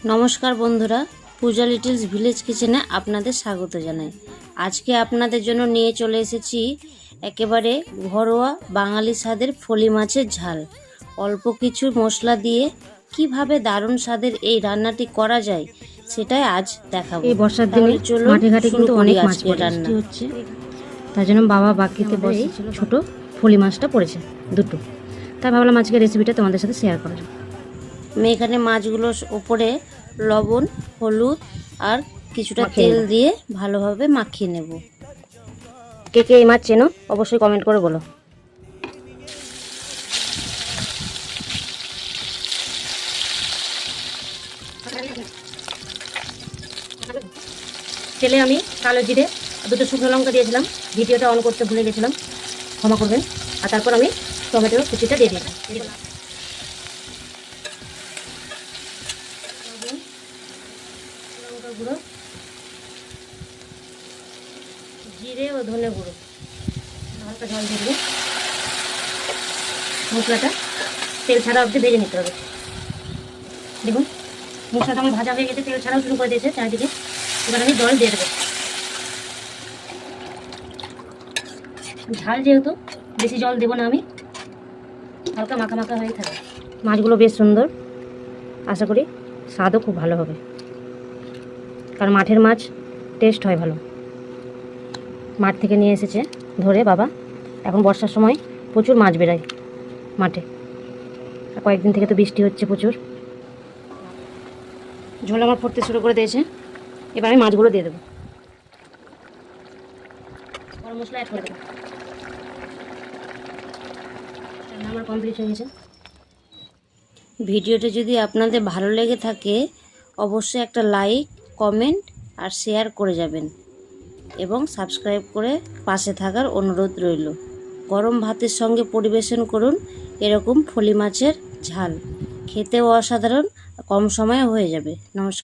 নমস্কার বন্ধুরা, পূজা লিটলস ভিলেজ কিচেনে আপনাদের স্বাগত জানাই। আজকে আপনাদের জন্য নিয়ে চলে এসেছি একেবারে ঘরোয়া বাঙালি স্বাদের ফলি মাছের ঝাল। অল্প কিছু মশলা দিয়ে কিভাবে দারুণ স্বাদের এই রান্নাটি করা যায় সেটাই আজ দেখাবো। এই বর্ষার দিনে মাঠে ঘাটে কিন্তু অনেক মাছ রান্না হচ্ছে, তার জন্য বাবা বাকিতে ছোট ফলি মাছটা পড়েছে দুটো, তাই ভাবলাম আজকে রেসিপিটা তোমাদের সাথে শেয়ার করা যায়। আমি এখানে মাছগুলোর ওপরে লবণ, হলুদ আর কিছুটা তেল দিয়ে ভালোভাবে মাখিয়ে নেব। কে কে এই মাছ চেনো অবশ্যই কমেন্ট করে বলো। তেলে আমি কালো জিরে দুটো শুকনো লঙ্কা দিয়েছিলাম, ভিডিওটা অন করতে ভুলে গেছিলাম, ক্ষমা করবেন। আর তারপর আমি টমেটোর কুচিটা দিয়ে দিলাম। লঙ্কা গুঁড়ো, জিরে ও ধনে গুঁড়ো, হালকা জল দিয়ে দেবো। মশলাটা তেল ছাড়া অবধি ভেজে নিতে হবে। দেখুন মশলাটা আমার ভাজা হয়ে গেছে, তেল ছাড়াও শুরু করে দিয়েছে চারিদিকে। এবার আমি জল দিয়ে দেবো। ঝাল যেহেতু বেশি জল দেবো না, আমি হালকা মাখা মাখা হয়ে থাকে। মাছগুলো বেশ সুন্দর, আশা করি স্বাদও খুব ভালো হবে, কারণ মাঠের মাছ টেস্ট হয় ভালো। মাঠ থেকে নিয়ে এসেছে ধরে বাবা। এখন বর্ষার সময় প্রচুর মাছ বেরোয় মাঠে, আর কয়েকদিন থেকে তো বৃষ্টি হচ্ছে প্রচুর। ঝোল আমার ফুটতে শুরু করে দিয়েছে, এবার আমি মাছগুলো দিয়ে দেবো। গরম মশলা অ্যাড করে দেবো। রান্না আমার কমপ্লিট হয়ে গেছে। ভিডিওটা যদি আপনাদের ভালো লেগে থাকে অবশ্যই একটা লাইক, কমেন্ট আর শেয়ার করে যাবেন এবং সাবস্ক্রাইব করে পাশে থাকার অনুরোধ রইল। গরম ভাতের সঙ্গে পরিবেশন করুন এরকম ফলি মাছের ঝাল, খেতেও অসাধারণ, কম সময়ে হয়ে যাবে। নমস্কার।